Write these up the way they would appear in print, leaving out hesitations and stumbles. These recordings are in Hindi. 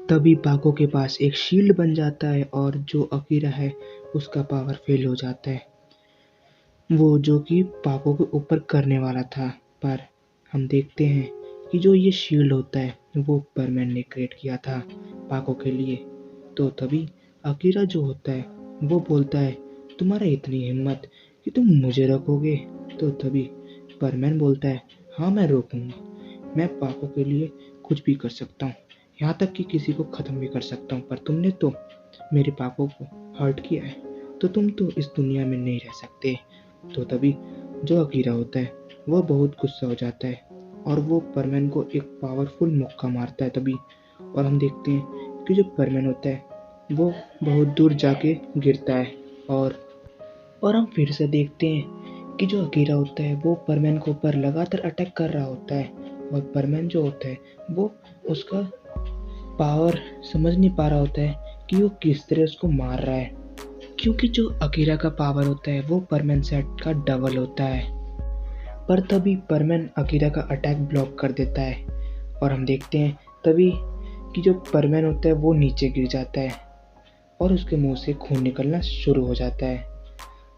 तभी पाको के पास एक शील्ड बन जाता है और जो अकीरा है उसका पावर फेल हो जाता है, वो जो कि पाको के ऊपर करने वाला था। पर हम देखते हैं कि जो ये शील्ड होता है वो परमैन ने क्रिएट किया था पाको के लिए। तो तभी अकीरा जो होता है वो बोलता है, तुम्हारा इतनी हिम्मत कि तुम मुझे रोकोगे? तो तभी परमैन बोलता है, हाँ मैं रोकूंगा, मैं पाको के लिए कुछ भी कर सकता हूँ, यहाँ तक कि किसी को ख़त्म भी कर सकता हूँ, पर तुमने तो मेरे पापा को हर्ट किया है, तो तुम तो इस दुनिया में नहीं रह सकते। तो तभी जो अकीरा होता है वह बहुत गुस्सा हो जाता है और वो परमैन को एक पावरफुल मुक्का मारता है तभी। और हम देखते हैं कि जो परमैन होता है वो बहुत दूर जाके गिरता है। और हम फिर से देखते हैं कि जो अकीरा होता है वो परमैन के ऊपर लगातार अटैक कर रहा होता है और परमैन जो होता है वो उसका पावर समझ नहीं पा रहा होता है कि वो किस तरह उसको मार रहा है, क्योंकि जो अकीरा का पावर होता है वो परमैन सेट का डबल होता है। पर तभी परमैन अकीरा का अटैक ब्लॉक कर देता है और हम देखते हैं तभी कि जो परमैन होता है वो नीचे गिर जाता है और उसके मुंह से खून निकलना शुरू हो जाता है।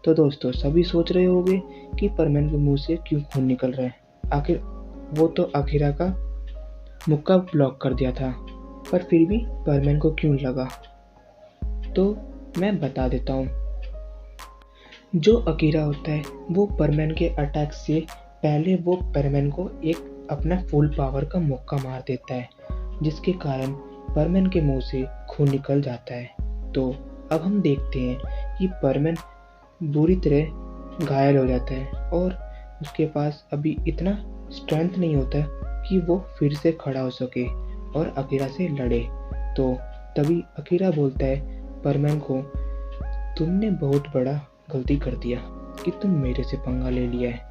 तो दोस्तों सभी सोच रहे होंगे कि परमैन के मुंह से क्यों खून निकल रहा है, आखिर वो तो अकीरा का मुक्का ब्लॉक कर दिया था, पर फिर भी परमैन को क्यों लगा? तो मैं बता देता हूँ। जो अकीरा होता है वो परमैन के अटैक से पहले वो परमैन को एक अपना फुल पावर का मुक्का मार देता है, जिसके कारण परमैन के मुंह से खून निकल जाता है। तो अब हम देखते हैं कि परमैन बुरी तरह घायल हो जाता है और उसके पास अभी इतना स्ट्रेंथ नहीं होता कि वो फिर से खड़ा हो सके और अकीरा से लड़े। तो तभी अकीरा बोलता है परमैन को, तुमने बहुत बड़ा गलती कर दिया कि तुम मेरे से पंगा ले लिया है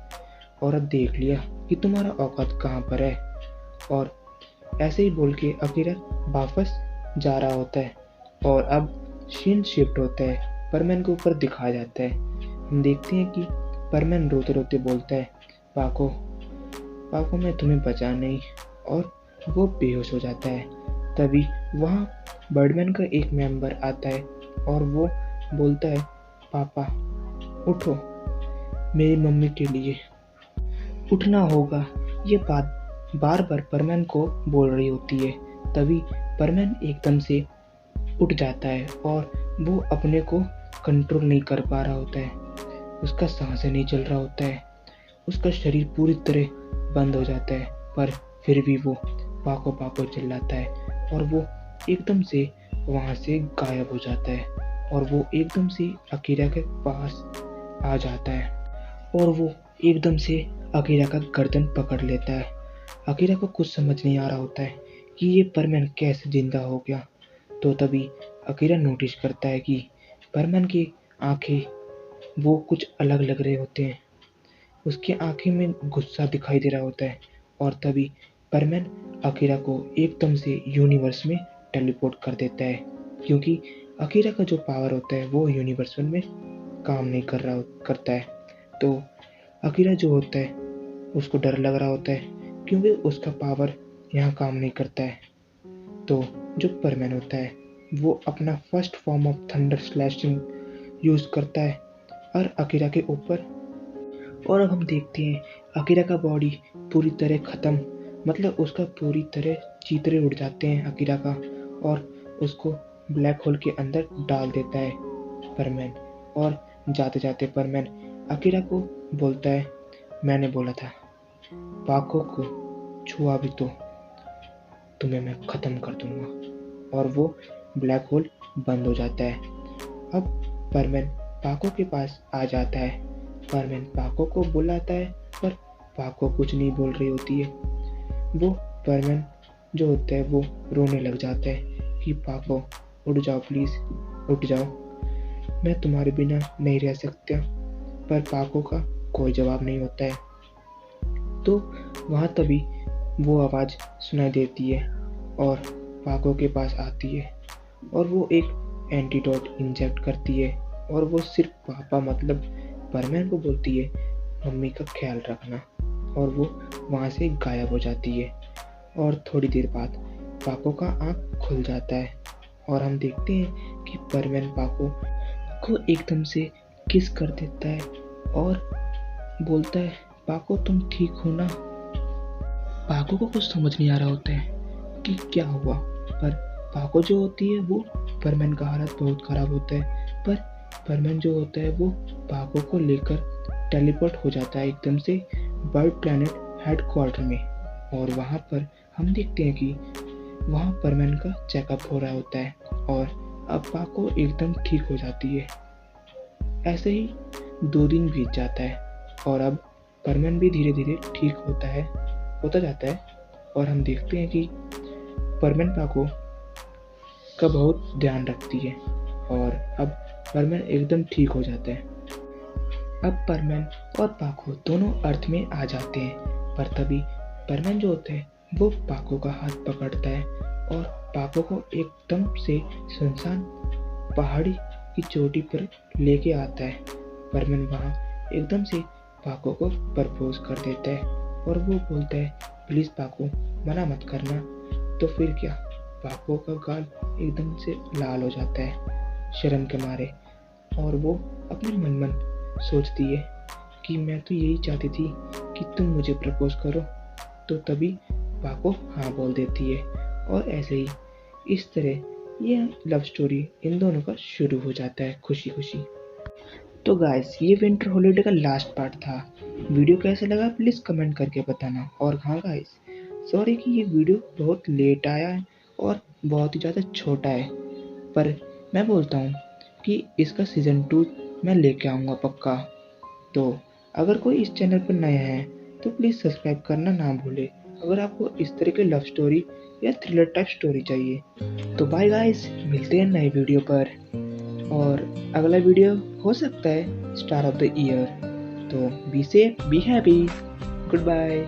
और अब देख लिया कि तुम्हारा औकात कहाँ पर है। और ऐसे ही बोल के अकीरा वापस जा रहा होता है और अब सीन शिफ्ट होता है, परमैन के ऊपर दिखाया जाता है। हम देखते हैं कि परमैन रोते रोते बोलता है, पाको पाको मैं तुम्हें बचा नहीं, और वो बेहोश हो जाता है। तभी वहाँ बर्डमैन का एक मेंबर आता है और वो बोलता है, पापा उठो, मेरी मम्मी के लिए उठना होगा। ये बात बार बार परमैन को बोल रही होती है। तभी परमैन एकदम से उठ जाता है और वो अपने को कंट्रोल नहीं कर पा रहा होता है, उसका सांस नहीं चल रहा होता है, उसका शरीर पूरी तरह बंद हो जाता है। पर फिर भी वो पाको पाको चिल्लाता है और वो एकदम से वहाँ से गायब हो जाता है और वो एकदम से अकीरा के पास आ जाता है और वो एकदम से अकीरा का गर्दन पकड़ लेता है। अकीरा को कुछ समझ नहीं आ रहा होता है कि ये परमैन कैसे जिंदा हो गया। तो तभी अकीरा नोटिस करता है कि परमैन की आंखें वो कुछ अलग लग रहे होते हैं, उसकी आंखें में गुस्सा दिखाई दे रहा होता है। और तभी परमैन अकीरा को एकदम से यूनिवर्स में टेलीपोर्ट कर देता है, क्योंकि अकीरा का जो पावर होता है वो यूनिवर्स में काम नहीं करता है। तो अकीरा जो होता है उसको डर लग रहा होता है, क्योंकि उसका पावर यहाँ काम नहीं करता है। तो जो परमैन होता है वो अपना first form of thunder slashing use करता है और अकीरा के ऊपर। और अब हम देखते हैं अकीरा का बॉडी पूरी तरह खत्म, मतलब उसका पूरी तरह चीतरे उड़ जाते हैं अकीरा का, और उसको ब्लैक होल के अंदर डाल देता है परमैन। और जाते जाते परमैन अकीरा को बोलता है, मैंने बोला था पाको को छुआ भी तो तुम्हें मैं खत्म कर दूंगा। और वो ब्लैक होल बंद हो जाता है। अब परमैन पाको के पास आ जाता है, परमैन पाको को बुलाता है, पर पाको कुछ नहीं बोल रही होती है। वो परमैन जो होता है वो रोने लग जाता है कि पाको उठ जाओ प्लीज़, उठ जाओ, मैं तुम्हारे बिना नहीं रह सकता। पर पाको का कोई जवाब नहीं होता है। तो वहाँ तभी वो आवाज़ सुनाई देती है और पाको के पास आती है और वो एक एंटीडोट इंजेक्ट करती है और वो सिर्फ पापा मतलब परमैन को बोलती है मम्मी का ख्याल रखना, और वो वहाँ से गायब हो जाती है। और थोड़ी देर बाद पाको का आँख खुल जाता है और हम देखते हैं कि परमैन पाको को एकदम से किस कर देता है और बोलता है पाको तुम ठीक हो ना। पाको को कुछ समझ नहीं आ रहा होता है कि क्या हुआ, पर पाको जो होती है वो परमैन का हालत बहुत ख़राब होता है, पर परमैन जो होता है वो पाको को लेकर टेलीपोर्ट हो जाता है एकदम से बर्ड प्लैनेट हेडक्वार्टर में। और वहाँ पर हम देखते हैं कि वहाँ परमैन का चेकअप हो रहा होता है और अब पाको एकदम ठीक हो जाती है। ऐसे ही 2 दिन बीत जाता है और अब परमैन भी धीरे धीरे ठीक होता जाता है और हम देखते हैं कि परमैन पाको का बहुत ध्यान रखती है और अब परमैन एकदम ठीक हो जाता है। अब परमैन और पाको दोनों अर्थ में आ जाते हैं, पर तभी परमैन जो होता है वो पाको का हाथ पकड़ता है और पाको को एकदम से सुनसान पहाड़ी की चोटी पर लेके आता है। परमैन वहाँ एकदम से पाको को प्रपोज कर देता है और वो बोलता है प्लीज़ पाको मना मत करना। तो फिर क्या, पाको का गाल एकदम से लाल हो जाता है शर्म के मारे और वो अपने मन मन सोचती है कि मैं तो यही चाहती थी कि तुम मुझे प्रपोज करो। तो तभी पाको हाँ बोल देती है और ऐसे ही इस तरह ये लव स्टोरी इन दोनों का शुरू हो जाता है खुशी खुशी। तो गाइस ये विंटर हॉलीडे का लास्ट पार्ट था। वीडियो कैसा लगा प्लीज़ कमेंट करके बताना। और हाँ गाइस, सॉरी कि ये वीडियो बहुत लेट आया है और बहुत ही ज़्यादा छोटा है, पर मैं बोलता हूँ कि इसका सीज़न 2 मैं लेके आऊँगा पक्का। तो अगर कोई इस चैनल पर नया है तो प्लीज़ सब्सक्राइब करना ना भूले अगर आपको इस तरह की लव स्टोरी या थ्रिलर टाइप स्टोरी चाहिए। तो बाय गाइस, मिलते हैं नए वीडियो पर और अगला वीडियो हो सकता है स्टार ऑफ द ईयर। तो be safe, be happy, good bye.